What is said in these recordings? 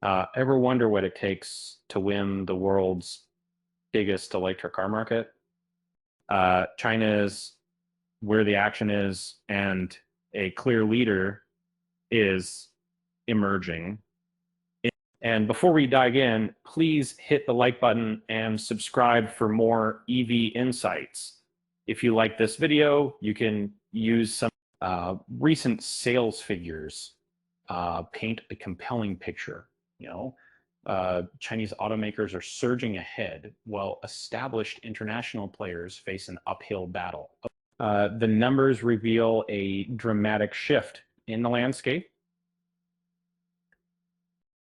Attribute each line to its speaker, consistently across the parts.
Speaker 1: Ever wonder what it takes to win the world's biggest electric car market? China is where the action is, and a clear leader is emerging. And before we dive in, please hit the like button and subscribe for more EV insights. If you like this video, you can use some recent sales figures, paint a compelling picture. Chinese automakers are surging ahead while established international players face an uphill battle. The numbers reveal a dramatic shift in the landscape.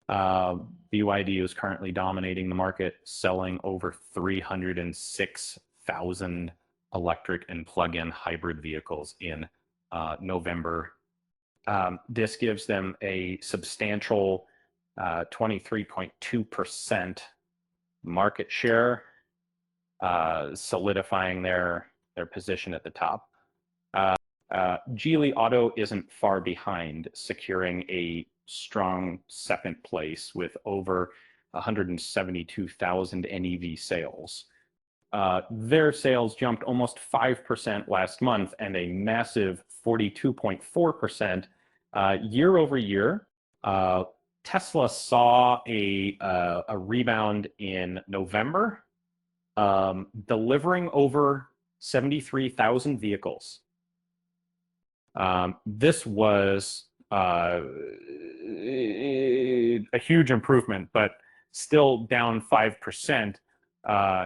Speaker 1: BYD is currently dominating the market, selling over 306,000 electric and plug-in hybrid vehicles in November. This gives them a substantial 23.2% market share, solidifying their position at the top. Geely Auto isn't far behind, securing a strong second place with over 172,000 NEV sales. Their sales jumped almost 5% last month and a massive 42.4% year over year. Tesla saw a rebound in November, delivering over 73,000 vehicles. This was a huge improvement, but still down 5%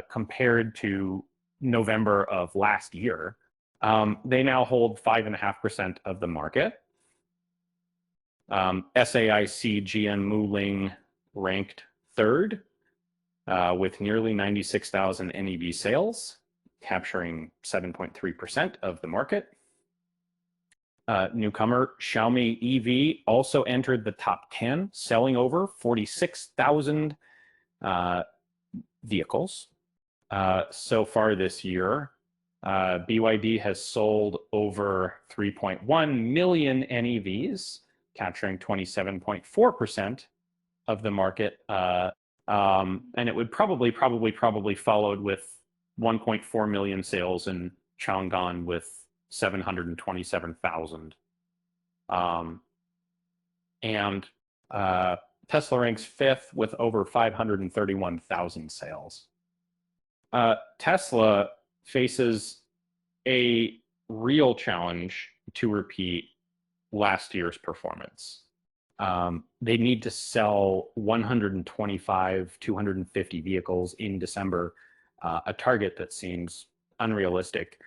Speaker 1: compared to November of last year. They now hold 5.5% of the market. SAIC GM Muling ranked third with nearly 96,000 NEV sales, capturing 7.3% of the market. Newcomer Xiaomi EV also entered the top 10, selling over 46,000 vehicles. So far this year, BYD has sold over 3.1 million NEVs, capturing 27.4% of the market. And it would probably followed with 1.4 million sales in Chang'an with 727,000. And Tesla ranks fifth with over 531,000 sales. Tesla faces a real challenge to repeat last year's performance. They need to sell 250 vehicles in December, a target that seems unrealistic.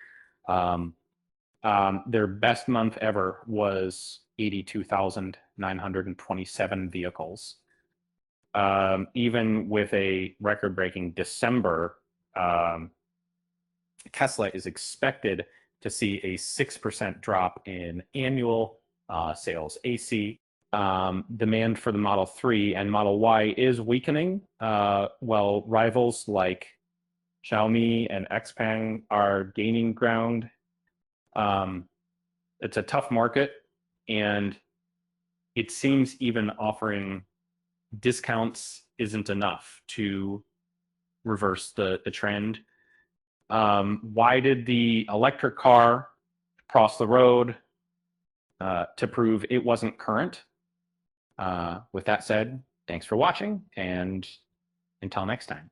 Speaker 1: Their best month ever was 82,927 vehicles. Even with a record-breaking December, Tesla is expected to see a 6% drop in annual sales. AC demand for the Model 3 and Model Y is weakening, while rivals like Xiaomi and XPeng are gaining ground. It's a tough market, and it seems even offering discounts isn't enough to reverse the trend. Why did the electric car cross the road? To prove it wasn't current. With that said, thanks for watching, and until next time.